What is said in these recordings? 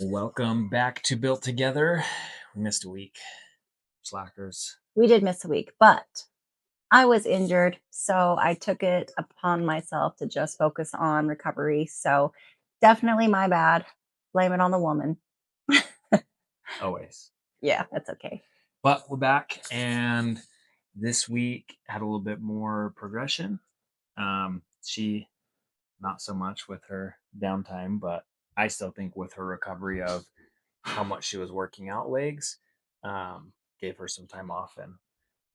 Welcome back to Built Together. We missed a week. Slackers. We did miss a week, but I was injured, so I took it upon myself to just focus on recovery. So definitely my bad. Blame it on the woman. Always. Yeah, that's okay. But we're back, and this week had a little bit more progression. She, not so much with her downtime, but I still think with her recovery of how much she was working out legs, gave her some time off and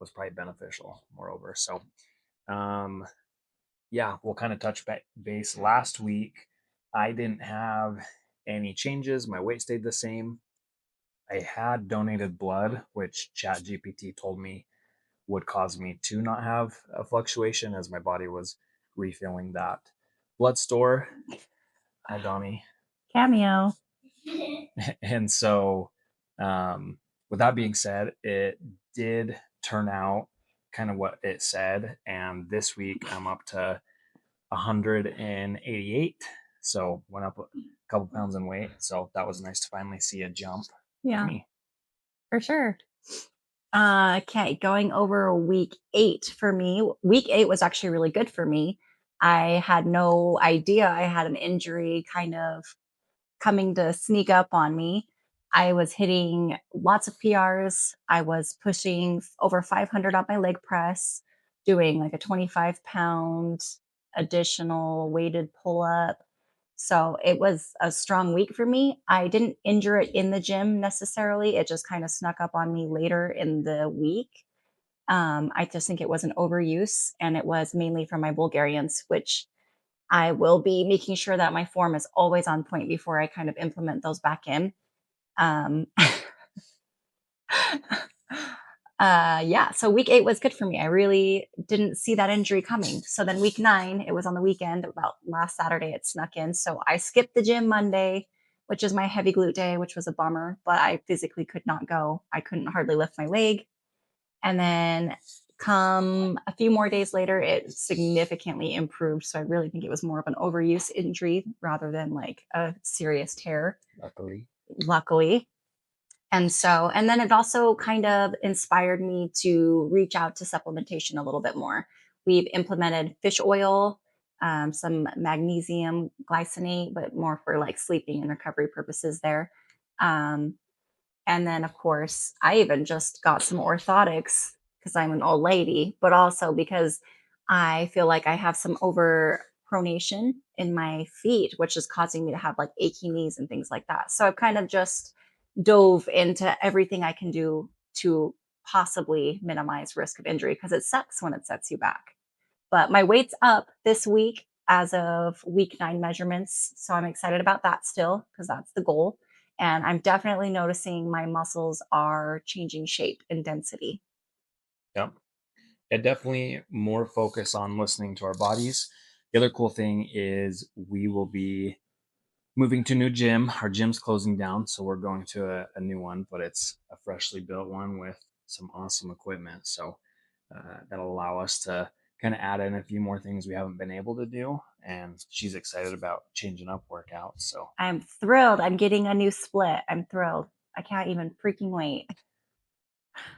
was probably beneficial, moreover. So, um, yeah, we'll kind of touch base. Last week, I didn't have any changes. My weight stayed the same. I had donated blood, which ChatGPT told me would cause me to not have a fluctuation as my body was refilling that blood store. Hi, Donnie. Cameo. And so, with that being said, it did turn out kind of what it said. And this week, I'm up to 188. So went up a couple pounds in weight. So that was nice to finally see a jump for Yeah, me. for sure. Okay, going over week 8 for me. Week 8 was actually really good for me. I had no idea I had an injury kind of coming to sneak up on me. I was hitting lots of PRs. I was pushing over 500 on my leg press, doing like a 25-pound additional weighted pull up. So it was a strong week for me. I didn't injure it in the gym necessarily. It just kind of snuck up on me later in the week. I just think it was an overuse, and it was mainly from my Bulgarians, which I will be making sure that my form is always on point before I kind of implement those back in. Um, yeah, so week 8 was good for me. I really didn't see that injury coming. So then week 9, it was on the weekend, about last Saturday, it snuck in. So I skipped the gym Monday, which is my heavy glute day, which was a bummer, but I physically could not go. I couldn't hardly lift my leg. And then come a few more days later, it significantly improved. So I really think it was more of an overuse injury rather than like a serious tear, Luckily. luckily. And then it also kind of inspired me to reach out to supplementation a little bit more. We've implemented fish oil, some magnesium glycinate, but more for like sleeping and recovery purposes there. Um, and then, of course, I even just got some orthotics because I'm an old lady, but also because I feel like I have some overpronation in my feet, which is causing me to have like achy knees and things like that. So I've kind of just dove into everything I can do to possibly minimize risk of injury because it sucks when it sets you back. But my weight's up this week as of week 9 measurements. So I'm excited about that still because that's the goal. And I'm definitely noticing my muscles are changing shape and density. Yep. It definitely more focus on listening to our bodies. The other cool thing is we will be moving to a new gym. Our gym's closing down, so we're going to a new one, but it's a freshly built one with some awesome equipment. So that'll allow us to kind of add in a few more things we haven't been able to do. And she's excited about changing up workouts. So I'm thrilled. I'm getting a new split. I'm thrilled. I can't even freaking wait.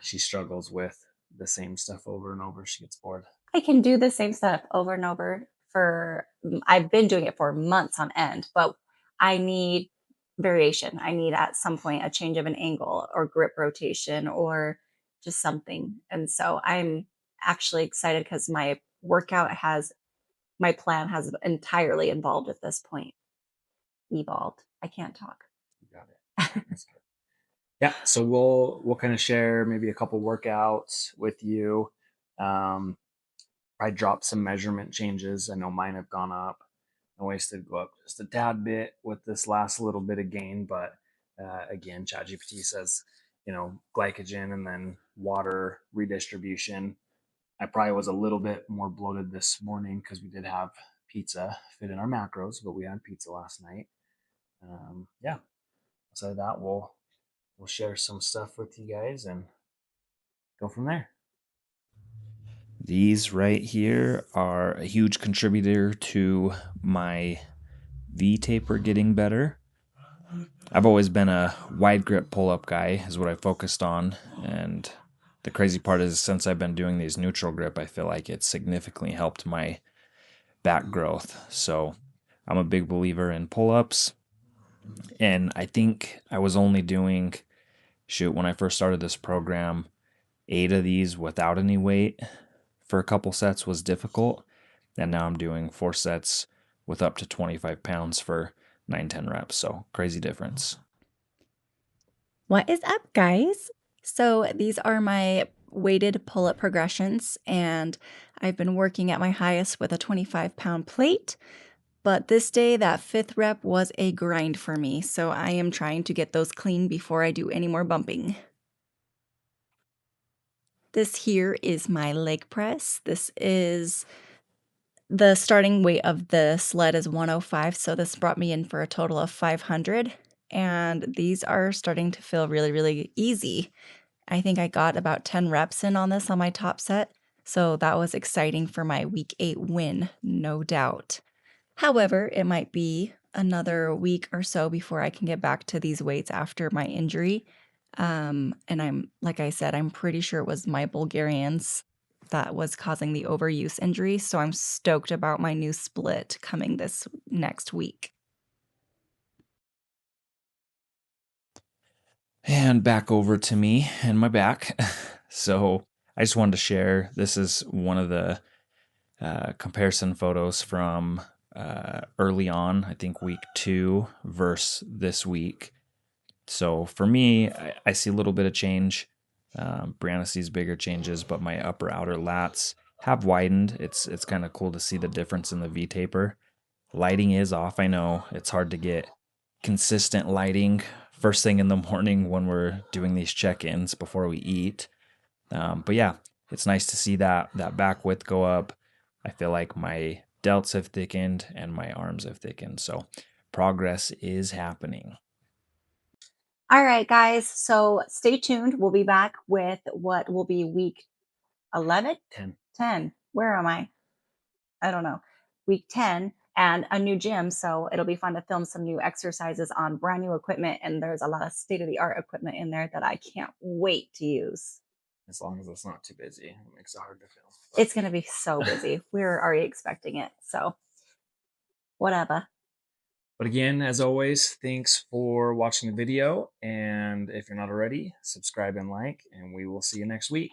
she struggles with the same stuff over and over. She gets bored. I can do the same stuff over and over for I've been doing it for months on end, but I need variation. I need at some point a change of an angle or grip rotation or just something. And so I'm actually excited because my plan has entirely evolved at this point. Evolved. I can't talk. You got it. That's good. Yeah, so we'll kind of share maybe a couple workouts with you. Um, I dropped some measurement changes. I know mine have gone up. My waist did go up just a tad bit with this last little bit of gain, but again, ChatGPT says, glycogen and then water redistribution. I probably was a little bit more bloated this morning because we did have pizza fit in our macros, but we had pizza last night. Yeah, so that we'll share some stuff with you guys and go from there. These right here are a huge contributor to my V taper getting better. I've always been a wide grip pull up guy, is what I focused on. And the crazy part is, since I've been doing these neutral grip, I feel like it's significantly helped my back growth. So I'm a big believer in pull ups. And I think I was only doing, shoot, when I first started this program, 8 of these without any weight for a couple sets was difficult. And now I'm doing 4 sets with up to 25 pounds for 9-10 reps. So crazy difference. What is up, guys? So, these are my weighted pull up progressions, and I've been working at my highest with a 25-pound plate. But this day, that fifth rep was a grind for me. So, I am trying to get those clean before I do any more bumping. This here is my leg press. This is the starting weight of the sled is 105. So, this brought me in for a total of 500. And these are starting to feel really, really easy. I think I got about 10 reps in on this on my top set, so that was exciting for my week 8 win, no doubt. However, it might be another week or so before I can get back to these weights after my injury. And I'm, like I said, I'm pretty sure it was my Bulgarians that was causing the overuse injury. So I'm stoked about my new split coming this next week. And back over to me and my back. So I just wanted to share, this is one of the comparison photos from early on, I think week 2 versus this week. So for me, I see a little bit of change. Brianna sees bigger changes, but my upper outer lats have widened. It's kind of cool to see the difference in the V taper. Lighting is off. I know it's hard to get consistent lighting first thing in the morning when we're doing these check-ins before we eat. But yeah, it's nice to see that back width go up. I feel like my delts have thickened and my arms have thickened. So progress is happening. All right, guys. So stay tuned. We'll be back with what will be week 11, 10. 10. Where am I don't know. Week 10 and a new gym. So it'll be fun to film some new exercises on brand new equipment. And there's a lot of state of the art equipment in there that I can't wait to use. As long as it's not too busy, it makes it hard to film. It's going to be so busy. We're already expecting it. So, whatever. But again, as always, thanks for watching the video. And if you're not already, subscribe and like, and we will see you next week.